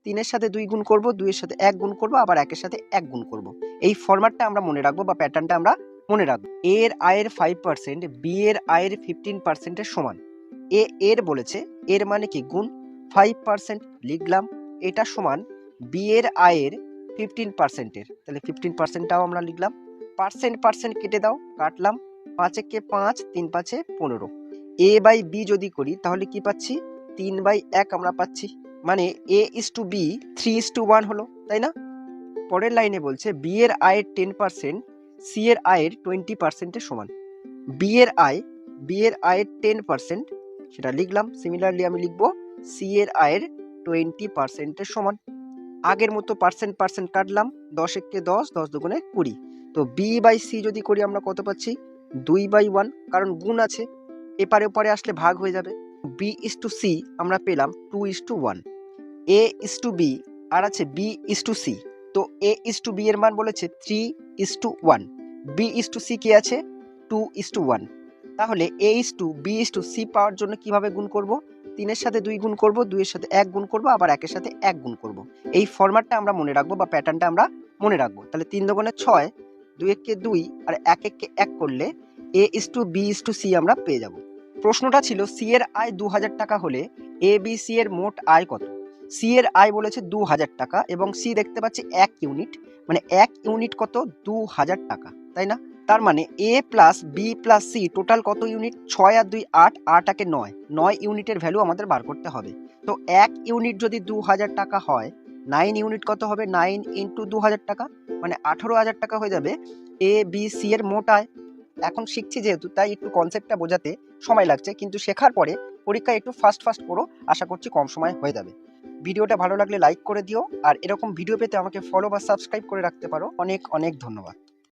3 এর সাথে 2 গুণ করব, 2 এর সাথে 1 গুণ করব, আবার 1 এর সাথে 1 গুণ করব। এই ফরম্যাটটা আমরা মনে রাখবো বা প্যাটার্নটা আমরা মনে রাখবো। এ এর আয়ের 5% বি এর আয়ের 15% এর সমান। এর বলেছে, এর মানে কি গুণ, 5% লিখলাম, এটা সমান বি এর আয়ের 15% এর, তাহলে 15%টাও আমরা লিখলাম। পার্সেন্ট কেটে দাও, কাটলাম, 5 একে 5, 3 5 15। এ বাই বি যদি করি তাহলে কি পাচ্ছি, 3/1 আমরা পাচ্ছি, মানে A/B 3:1 হলো, তাই না? পরের লাইনে বলছে বি এর আয়ের 10% সি এর আয়ের 20% এর সমান। বি এর আয়ের 10%, সেটা লিখলাম। সিমিলারলি আমি লিখবো সি এর আয়ের 20% এর সমান। আগের মতো পার্সেন্ট কাটলাম, 10 একে 10, 10 দুগুণে 20। তো বি বাই সি যদি করি আমরা কত পাচ্ছি, 2/1, কারণ গুণ আছে, এপারে ওপারে আসলে ভাগ হয়ে যাবে। B/C আমরা পেলাম 2:1। A/B আর আছে B/C, তো A/B এর মান বলেছে 3:1, B/C কি আছে 2:1। তাহলে A/B/C পাওয়ার জন্য কিভাবে গুণ করব, 3 এর সাথে 2 গুণ করব, 2 এর সাথে 1 গুণ করব, আবার 1 এর সাথে 1 গুণ করব। এই ফরম্যাটটা আমরা মনে রাখবো বা প্যাটার্নটা আমরা মনে রাখবো। তাহলে 3 দুগুণে 6, 2 একে 2 আর 1 একে 1 করলে A/B/C আমরা পেয়ে যাব। প্রশ্নটা ছিল সি এর আয় 2000 টাকা হলে ABC এর মোট আয় কত। সি এর আয় বলেছে 2000 টাকা এবং সি দেখতে পাচ্ছি 1 ইউনিট, মানে 1 ইউনিট কত, 2000 টাকা, তাই না? তার মানে A plus B plus C total কত ইউনিট, 6 আর 2 8, 8 আকে 9, 9 ইউনিটের ভ্যালু আমাদের বার করতে হবে। তো 1 ইউনিট যদি 2000 টাকা হয়, 9 ইউনিট কত হবে, 9 ইন্টু 2000 টাকা, মানে 18,000 টাকা হয়ে যাবে এ বি সি এর মোট আয়। এখন শিখছি যেহেতু, তাই একটু কনসেপ্টটা বোঝাতে সময় লাগছে, কিন্তু শেখার পরে পরীক্ষায় একটু ফাস্ট করো, আশা করছি কম সময় হয়ে যাবে। ভিডিওটা ভালো লাগলে লাইক করে দিও, আর এরকম ভিডিও পেতে আমাকে ফলো বা সাবস্ক্রাইব করে রাখতে পারো। অনেক অনেক ধন্যবাদ।